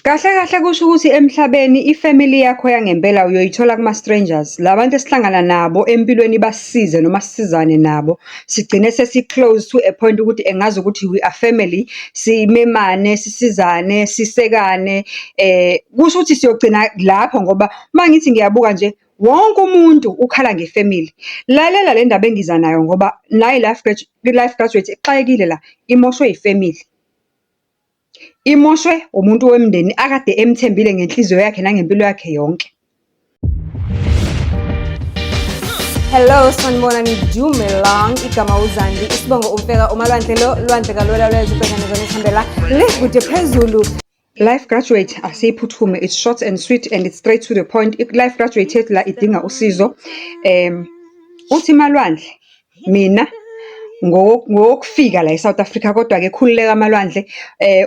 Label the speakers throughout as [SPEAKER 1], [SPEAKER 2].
[SPEAKER 1] Kahle kahle kusho ukuthi emhlabeni ifamily yakho yangempela uyoyithola kuma-strangers. La bantu esihlangana nabo empilweni basisize noma sisizane nabo. Sigcine sesi-close to a point ukuthi engazi ukuthi we are family, simemane, sisizane, sisekane. Kusho ukuthi siyogcina lapho ngoba mangithi ngiyabuka nje wonke umuntu ukhala ngefamily. Lalela le ndaba engiza nayo ngoba nayi i-life graduate ixakekile la, imoshwe ifamily. Imoshwe umuntu wemndeni akade emthembile ngenhliziyo yakhe nangempilo yakhe yonke.
[SPEAKER 2] Hello, sanibonani, Dumelang, igama uZandi, isibongo umfeka umalwandle lo, lwandle kalwela lwezibhekane zonihambela, likude phezulu.
[SPEAKER 1] Life graduate asiyiphuthume, it's short and sweet and it's straight to the point. Life graduate yethu la idinga usizo. Uthi Malwandle, mina ngokufika la eSouth Africa kodwa-ke khululeka Malwandle,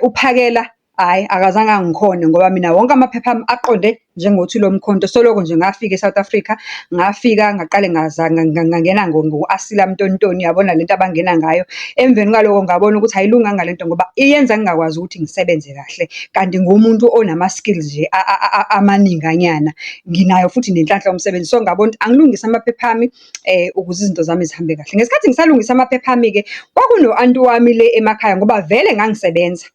[SPEAKER 1] uphakela hhayi akazange angikhone ngoba mina wonke amaphepha ami aqonde njengothi lo mkhonto. Soloko nje ngafika eSouth Africa, ngafika ngaqale ngangena ngo-Asila Mtontoni, yabona lento abangena ngayo. Emveni kwaloko ngabona ukuthi ayilunganga lento ngoba iyenza ngingakwazi ukuthi ngisebenze kahle, kanti ngumuntu onama-skills nje amaninganyana. Nginayo futhi nenhlanhla yomsebenzi, so ngabona ukuthi angilungise amaphepha ami ukuze izinto zami zihambe kahle. Ngesikhathi ngisalungisa amaphepha ami-ke kwakuno-anti wami le emakhaya ngoba vele ngangisebenza.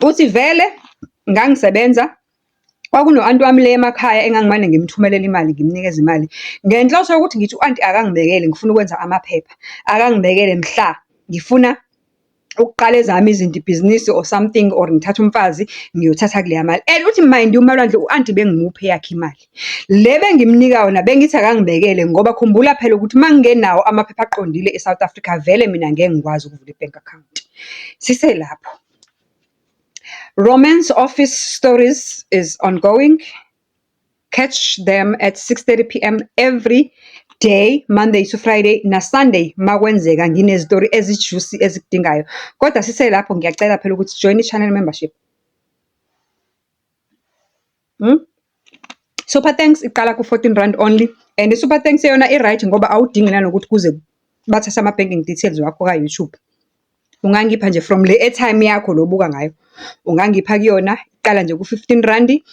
[SPEAKER 1] Uthi vele ngangisebenza, kwakuno-anti wami le emakhaya engangimane ngimthumelela imali, ngimnikeza imali ngenhloso yokuthi ngithi u-anti akangibekele, ngifuna ukwenza amaphepha, akangibekele mhla ngifuna ukuqala ezami izinto, ibhizinisi or something, or ngithathe umfazi ngiyothatha kuleya mali. And uthi mind you Malwandle, u-anti bengimuphe yakhe imali le bengimnika yona, bengithi akangibekele ngoba khumbula phela ukuthi uma ngingenawo amaphepha aqondile eSouth Africa vele mina ngeke ngikwazi ukuvula i-bank account. Siselapho. Romance Office Stories is ongoing. Catch them at 6:30 p.m. every day, Monday to Friday, na Sunday makwenzeka nginezitori ezijuicy ezikudingayo. Kodwa siselapho ngiyacela phela ukuthi join i-channel membership. Super thanks iqala ku-R14 only, and i-super thanks yona i-right ngoba awudingi nanokuthi kuze bathathe ama-banking details wakho ka-YouTube. Ungangipha nje from le airtime yakho lo buka ngayo, ungangipha kuyona, iqala nje ku-R15.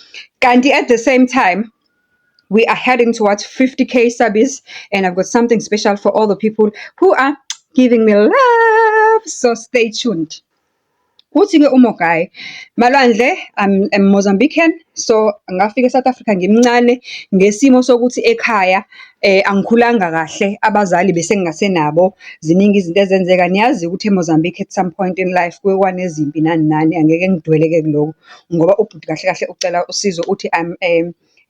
[SPEAKER 1] Kanti at the same time we are heading towards 50k subbies, and I've got something special for all the people who are giving me love, so stay tuned. Uthi-ke uMogai, Malwandle, I'm a Mozambican, so ngafika eSouth Africa ngimncane ngesimo sokuthi ekhaya angikhulanga kahle, abazali bese ngingasenabo, ziningi izinto ezenzeka. Niyazi ukuthi eMozambique at some point in life kwanezimpi nani nani, angeke ngidweleke kuloko ngoba ubhuti kahle kahle ucela usizo. Uthi I'm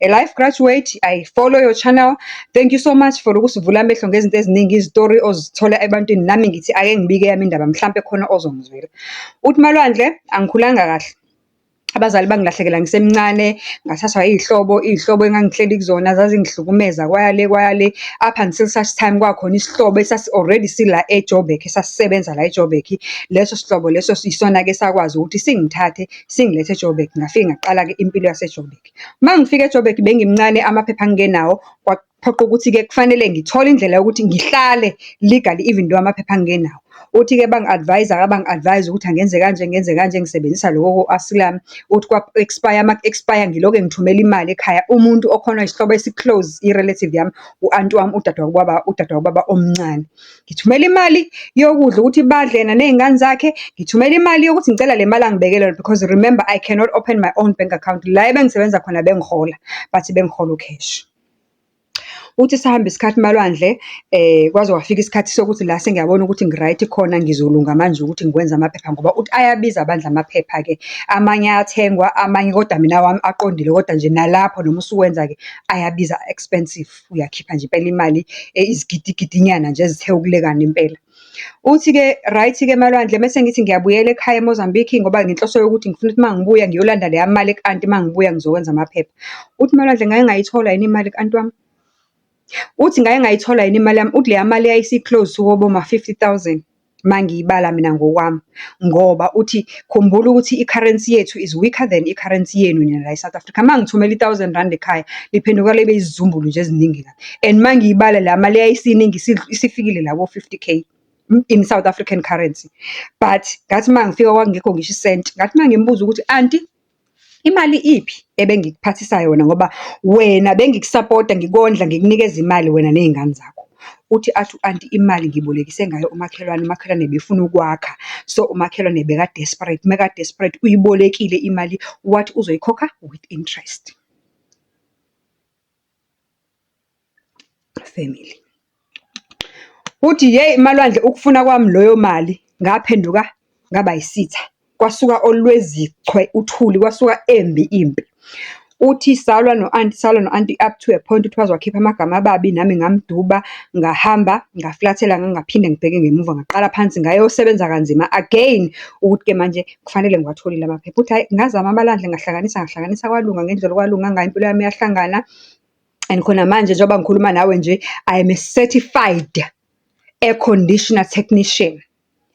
[SPEAKER 1] a life graduate, I follow your channel. Thank you so much for ukusivula amehlo ngezinto eziningi, izitori ozithola ebantwini, nami ngithi ake ngibike yami indaba mhlampe khona ozongizwela. Uthi Malwandle, angikhulanga kahle, abazali bangilahlekela ngisemncane, ngathathwa iy'hlobo engangihleli kuzona zazingihlukumeza kwayale up until such time kwakhona isihlobo already sila eJoburg, esasisebenza la eJoburg. Leso sihlobo leso isona-ke sakwazi ukuthi singithathe singilethe eJoburg. Ngafike ngaqala-ke impilo yaseJoburg. Uma ngifika eJoburg bengimncane, amaphepha angingenawo, kwaphoqa ukuthi-ke kufanele ngithole indlela yokuthi ngihlale legally even though amaphepha angingenawo. Uthi-ke bangi-advise ukuthi angenze kanje ngisebenzisa lokho ku-Asylum. Uthi kwa-expire, ama-expire ngiloke ngithumela imali ekhaya. Umuntu okhona isihlobo esi-close, i-relative yami, u-anti wami, udade wakubaba omncane. Ngithumela imali yokudla ukuthi badle yena ney'ngane zakhe, ngithumela imali yokuthi ngicela le mali angibekele, because remember I cannot open my own bank account. La ebengisebenza khona bengihola, bathi bengihola ucash. Uthi sahamba isikhathi Malwandle, kwaze kwafika isikhathi sokuthi la sengiyabona ukuthi ngi-right khona, ngizolunga manje ukuthi ngikwenza amaphepha ngoba uthi ayabiza abandla amaphepha-ke. Amanye ayathengwa, amanye kodwa mina wami aqondile, kodwa nje nalapho noma usuwenza-ke ayabiza, expensive. Uyakhipha nje impela imali izigidigidinyana nje ezithe ukulekana impela. Uthi-ke right-ke Malwandle, mese ngithi ngiyabuyela ekhaya eMozambique ngoba ngenhloso yokuthi ngifuna ukuthi uma ngibuya ngiyolanda leya mali ku-anti, uma ngibuya ngizokwenza amaphepha. Uthi Malwandle, ngake ngayithola yini imali ku-anti wami? Uthi ngake ngayithola yini imali yami? Uthi leya mali yayisi-close koboma 50,000 mangiyibala mina ngokwami, ngoba uthi khumbula ukuthi i-currency yethu is weaker than i-currency yenu nina la eSouth Africa. Mangithumela i-R1,000 ekhaya liphenduka libe izizumbulu nje eziningi kabi, and mangiyibala la mali yayisiningi isifikile labo 50k. in South African currency. But ngathi mangifika kwangekho ngisho isenti, ngathi mangimbuza ukuthi aunty imali iphi ebengikuphathisa yona ngoba wena bengikusapota ngikondla ngikunikeza imali wena nezingane zakho. Uthi athi u-anti imali ngibolekise ngayo umakhelwane befuna ukwakha, so umakhelwane beka-desperate, meka-desperate uyibolekile imali wathi uzoyikhokha with interest. Family. Uthi yeyi Malwandle ukufuna kwami loyo mali ngaphenduka ngaba yisitha. Kwasuka olwezichwe uthuli, kwasuka embi impi. Uthi salwa no-anti up to a point uthi wakhipha amagama ababi nami ngamduba, ngahamba ngaflathela ngangaphinde ngibheke ngemuva ngaqala phansi ngayosebenza kanzima again ukuthi ke manje kufanele ngiwatholile amaphepha. Uthi hayi ngazama amalandle ngahlanganisa kwalunga ngendlela kwalunga ngayo impilo yami yahlangana. And khona manje njengoba ngikhuluma nawe nje I am a certified air conditioner technician.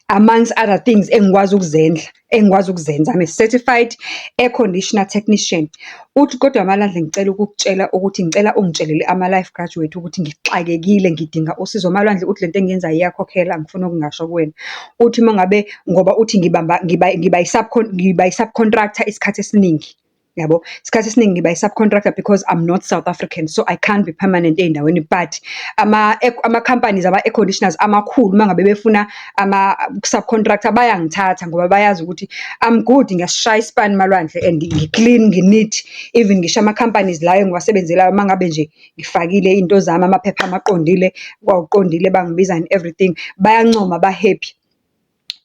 [SPEAKER 1] Amongst other things engikwazi ukuzenza, I'm a certified air conditioner technician. Uthi kodwa Malandle ngicela ukukutshela ukuthi ngicela ungitshelele ama-life graduate ukuthi ngixakekile ngidinga usizo. Malandle uthi lento engiyenza iyakhokhela angifuni ukungasho kuwena. Uthi mangabe ngoba uthi ngiba yi-subcontractor isikhathi esiningi. Yabo, isikhathi esiningi ngiba yi-subcontractor because I'm not South African, so I can't be permanent ey'ndaweni. But ama-companies ama-air conditioners amakhulu mangabe befuna ama-subcontractor bayangithatha ngoba bayazi ukuthi I'm good, ngiyasishaya isipani Malwandle and ngi-clean, ngi-neat. Even ngisho ama-companies layo ngiwasebenzelayo mangabe nje ngifakile into zami, amaphepha amaqondile, kwawuqondile bangibiza and everything, bayancoma, ba-happy.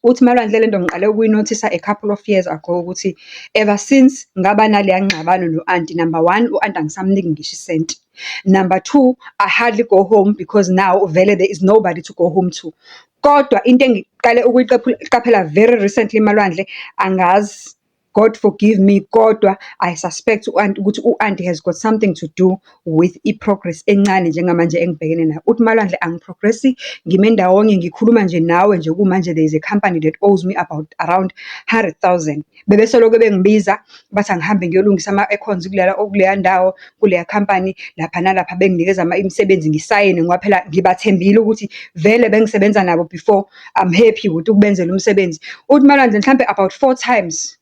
[SPEAKER 1] Uthi Malwandle lento ngiqale ukuyinothisa a couple of years ago ukuthi ever since ngaba naleya ngxabano no-anti, number one, u-anti angisamniki ngisho isenti. Number two, I hardly go home because now vele there is nobody to go home to. Kodwa into engiqale ukuyiqaphela very recently Malwandle, angazi, God forgive me, kodwa I suspect ukuthi u-anti has got something to do with i-progress encane njengamanje engibhekene nayo. Uthi Malwandle angiprogressi, ngime ndawonye ngikhuluma nje nawe nje kumanje there is a company that owes me about around 100,000. Bebesoloko bengibiza bathi angihambe ngiyolungisa ama-aircons kuleya ndawo, kuleya company lapha nalapha, benginikeza imisebenzi ngisayine ngoba phela ngibathembile ukuthi vele bengisebenza nabo before, I'm happy ukuthi ukubenzela umsebenzi. Uthi Malwandle mhlambe about 4 times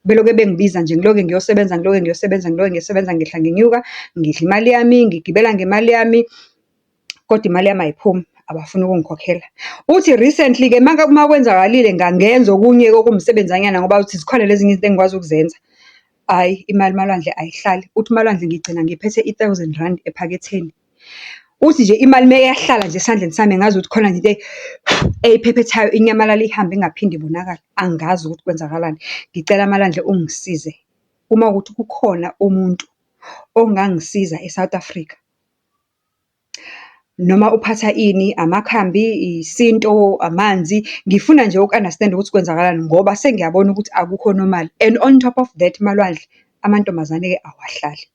[SPEAKER 1] beloke bengibiza nje ngiloke ngiyosebenza ngehla ngenyuka, ngidla imali yami, ngigibela ngemali yami, kodwa imali yami ayiphumi, abafuna ukungikhokhela. Uthi recently ke uma kwenzakalile ngangenza okunye okumsebenzanyana ngoba uthi zikhona lezi izinto engikwazi ukuzenza. Hayi imali Malwandle ayihlali. Uthi Malwandle ngigcina ngiphethe R1,000 ephaketheni. Uthi nje imali meyahlala nje esandleni sami ngazi ukuthi khona nje into eyiphephethayo inyamalala ihambe ingaphindi ibonakala. Angazi ukuthi kwenzakalani. Ngicela Malwandle ungisize. Uma ukuthi kukhona umuntu ongangisiza eSouth Africa, noma uphatha ini, amakhambi, isinto, amanzi, ngifuna nje uku-understand ukuthi kwenzakalani ngoba sengiyabona ukuthi akukho normal. And on top of that Malwandle, amantombazane-ke awahlali.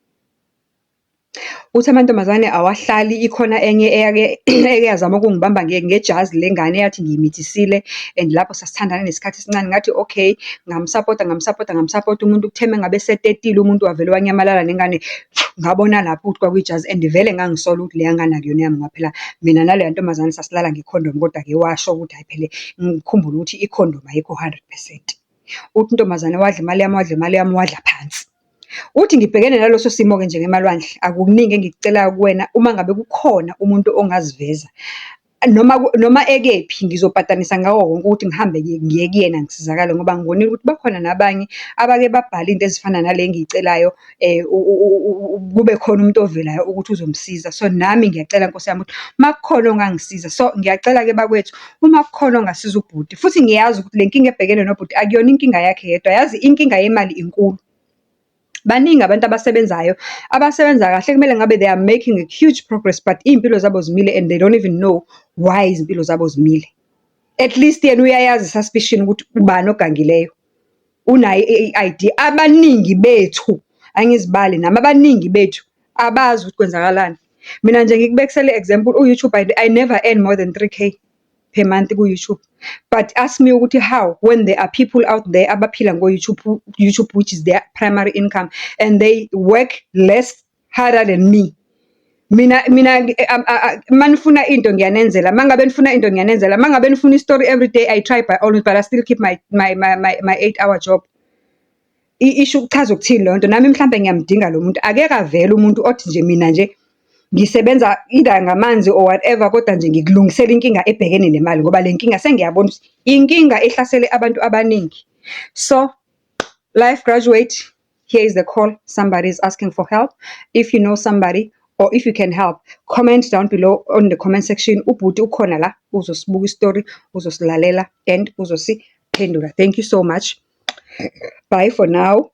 [SPEAKER 1] Uthi amantombazane awahlali, ikhona enye eyake yazama ukungibamba ngejazi lengane yathi ngiyimithisile, and lapho sasithandana nesikhathi esincane ngathi okay, ngamsapota umuntu kutheme ngabe setetile umuntu wavele wanyamalala nengane. Ngabona lapho ukuthi kwakuyijazi and vele ngangisola ukuthi leya ngane akuyona yami ngoba phela mina naleya ntombazane sasilala ngekhondomu, kodwa-ke washo ukuthi hayi phela ngikhumbule ukuthi ikhondomu ayikho 100%. Uthi intombazane wadla imali yami wadla phansi. Uthi ngibhekene naloso simo-ke nje ngeMalwandle, akukuningi engikucelayo kuwena. Uma ngabe kukhona umuntu ongaziveza noma ekephi, ngizophatanisa ngawo wonke ukuthi ngihambe ngiye kuyena ngisizakale ngoba ngibonile ukuthi bakhona nabanye abake babhala into ezifana nale engiyicelayo, kube khona umuntu ovelayo ukuthi uzomsiza. So nami ngiyacela Nkosi yami ukuthi makukhona ongangisiza, so ngiyacela-ke bakwethu, uma kukhona ongasiza ubhuti, futhi ngiyazi ukuthi le nkinga ebhekene nobhuti akuyona inkinga yakhe yedwa, yazi inkinga yemali inkulu. Baningi abantu abasebenza kahle, kumele ngabe they are making a huge progress, but iy'mpilo zabo zimile and they don't even know why izimpilo zabo zimile. At least yena uyayazi suspicion ukuthi ubani ogangileyo, unayo i-idea. Abaningi bethu, angizibali nami, abaningi bethu abazi ukuthi kwenzakalani. Mina nje ngikubekisele example, u-YouTube I never earn more than 3K per month ku-YouTube. But ask me ukuthi how, when there are people out there abaphila ngo-YouTube which is their primary income, and they work less harder than me. mina manifuna into ngiyanenzela, mangabe nifuna into ngiyanenzela, mangabe nifuna i-story every day I try by all means, but I still keep my 8-hour job. Isho ukuchaza ukuthini leyo nto? Nami mhlambe ngiyamdinga lo muntu. Akeke avele umuntu othi nje mina nje ngisebenza either ngamanzi or whatever, kodwa nje ngikulungisela inkinga ebhekene nemali, ngoba le nkinga sengiyabona ukuthi inkinga ehlasele abantu abaningi. So life graduate, here is the call. Somebody is asking for help. If you know somebody or if you can help, comment down below on the comment section. Ubhuti ukhona la, uzosibuka istory, uzosilalela and uzosiphendula. Thank you so much. Bye for now.